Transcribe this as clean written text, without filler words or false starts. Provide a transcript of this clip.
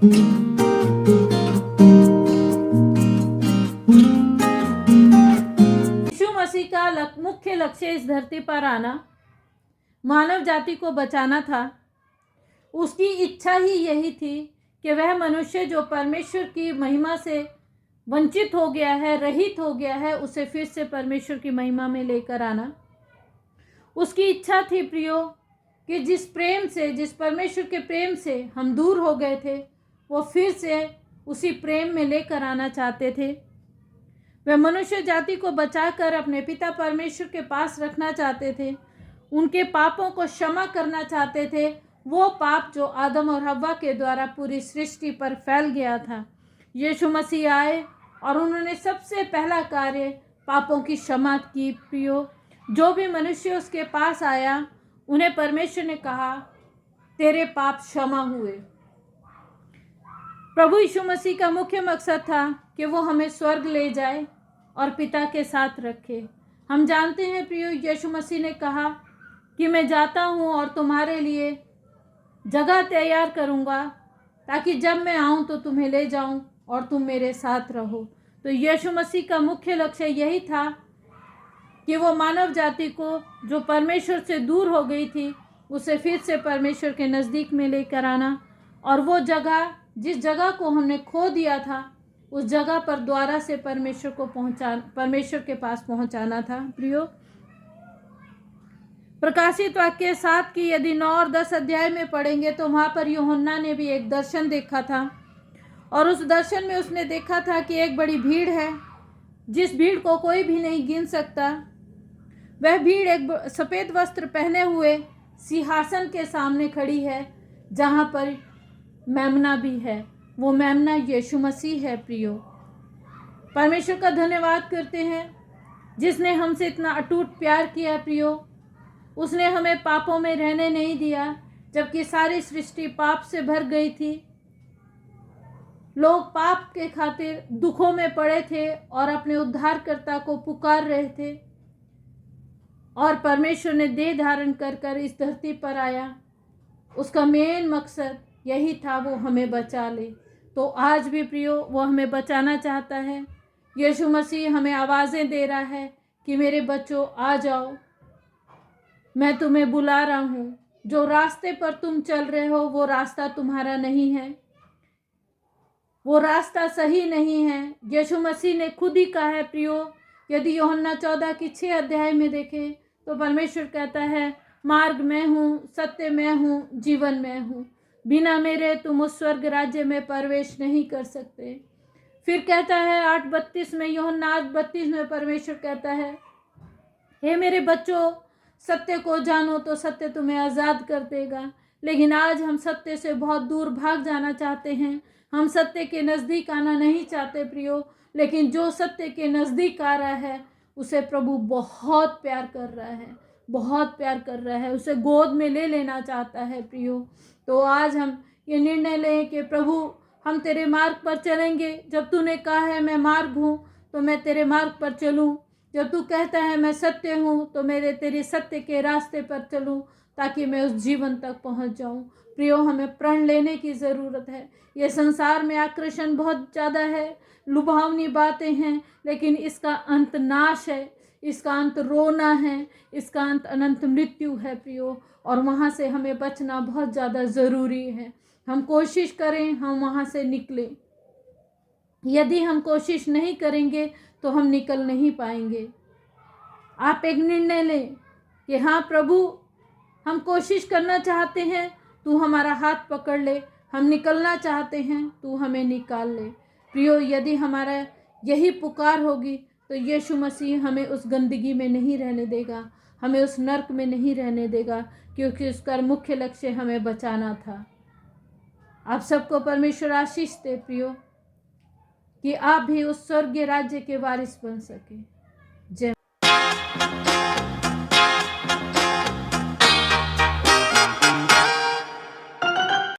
यीशु मसीह का मुख्य लक्ष्य इस धरती पर आना, मानव जाति को बचाना था। उसकी इच्छा ही यही थी कि वह मनुष्य जो परमेश्वर की महिमा से वंचित हो गया है, रहित हो गया है, उसे फिर से परमेश्वर की महिमा में लेकर आना। उसकी इच्छा थी प्रियो कि जिस प्रेम से, जिस परमेश्वर के प्रेम से हम दूर हो गए थे, वो फिर से उसी प्रेम में लेकर आना चाहते थे। वे मनुष्य जाति को बचाकर अपने पिता परमेश्वर के पास रखना चाहते थे। उनके पापों को क्षमा करना चाहते थे, वो पाप जो आदम और हव्वा के द्वारा पूरी सृष्टि पर फैल गया था। यीशु मसीह आए और उन्होंने सबसे पहला कार्य पापों की क्षमा की। प्रियो, जो भी मनुष्य उसके पास आया, उन्हें परमेश्वर ने कहा, तेरे पाप क्षमा हुए। प्रभु यीशु मसीह का मुख्य मकसद था कि वो हमें स्वर्ग ले जाए और पिता के साथ रखे। हम जानते हैं प्रियो, यीशु मसीह ने कहा कि मैं जाता हूँ और तुम्हारे लिए जगह तैयार करूँगा, ताकि जब मैं आऊँ तो तुम्हें ले जाऊँ और तुम मेरे साथ रहो। तो यीशु मसीह का मुख्य लक्ष्य यही था कि वो मानव जाति को, जो परमेश्वर से दूर हो गई थी, उसे फिर से परमेश्वर के नज़दीक में लेकर आना, और वो जगह, जिस जगह को हमने खो दिया था, उस जगह पर द्वारा से परमेश्वर के पास पहुंचाना था। प्रियो, प्रकाशित वाक्य 7 की यदि 9 और 10 अध्याय में पढ़ेंगे तो वहाँ पर यूहन्ना ने भी एक दर्शन देखा था, और उस दर्शन में उसने देखा था कि एक बड़ी भीड़ है, जिस भीड़ को कोई भी नहीं गिन सकता। वह भीड़ एक सफ़ेद वस्त्र पहने हुए सिंहासन के सामने खड़ी है, जहाँ पर मेमना भी है। वो मेमना यीशु मसीह है। प्रियो, परमेश्वर का धन्यवाद करते हैं जिसने हमसे इतना अटूट प्यार किया। प्रियो, उसने हमें पापों में रहने नहीं दिया, जबकि सारी सृष्टि पाप से भर गई थी। लोग पाप के खातिर दुखों में पड़े थे और अपने उद्धारकर्ता को पुकार रहे थे, और परमेश्वर ने देह धारण कर इस धरती पर आया। उसका मेन मकसद यही था, वो हमें बचा ले। तो आज भी प्रियो, वो हमें बचाना चाहता है। यीशु मसीह हमें आवाज़ें दे रहा है कि मेरे बच्चों, आ जाओ, मैं तुम्हें बुला रहा हूँ। जो रास्ते पर तुम चल रहे हो, वो रास्ता तुम्हारा नहीं है, वो रास्ता सही नहीं है। यीशु मसीह ने खुद ही कहा है प्रियो, यदि यूहन्ना 14 की 6 अध्याय में देखें तो परमेश्वर कहता है, मार्ग मैं हूँ, सत्य मैं हूँ, जीवन मैं हूँ, बिना मेरे तुम उस स्वर्ग राज्य में प्रवेश नहीं कर सकते। फिर कहता है 8:32 में, यूहन्ना 8:32 में परमेश्वर कहता है, हे मेरे बच्चों, सत्य को जानो तो सत्य तुम्हें आज़ाद कर देगा। लेकिन आज हम सत्य से बहुत दूर भाग जाना चाहते हैं। हम सत्य के नज़दीक आना नहीं चाहते प्रियो, लेकिन जो सत्य के नज़दीक आ रहा है, उसे प्रभु बहुत प्यार कर रहा है, बहुत प्यार कर रहा है, उसे गोद में ले लेना चाहता है प्रियो। तो आज हम ये निर्णय लें कि प्रभु, हम तेरे मार्ग पर चलेंगे। जब तूने कहा है मैं मार्ग हूँ, तो मैं तेरे मार्ग पर चलूँ। जब तू कहता है मैं सत्य हूँ, तो मेरे तेरे सत्य के रास्ते पर चलूँ, ताकि मैं उस जीवन तक पहुँच जाऊँ। प्रियो, हमें प्रण लेने की ज़रूरत है। ये संसार में आकर्षण बहुत ज़्यादा है, लुभावनी बातें हैं, लेकिन इसका अंत नाश है, इसका अंत रोना है, इसका अंत अनंत मृत्यु है प्रियो, और वहाँ से हमें बचना बहुत ज़्यादा ज़रूरी है। हम कोशिश करें, हम वहाँ से निकलें। यदि हम कोशिश नहीं करेंगे तो हम निकल नहीं पाएंगे। आप एक निर्णय लें कि हाँ प्रभु, हम कोशिश करना चाहते हैं, तू हमारा हाथ पकड़ ले। हम निकलना चाहते हैं, तू हमें निकाल ले। प्रियो, यदि हमारा यही पुकार होगी तो यीशु मसीह हमें उस गंदगी में नहीं रहने देगा, हमें उस नर्क में नहीं रहने देगा, क्योंकि उसका मुख्य लक्ष्य हमें बचाना था। आप सबको परमेश्वर आशीष दे प्रियो, कि आप भी उस स्वर्गीय राज्य के वारिस बन सके। जय।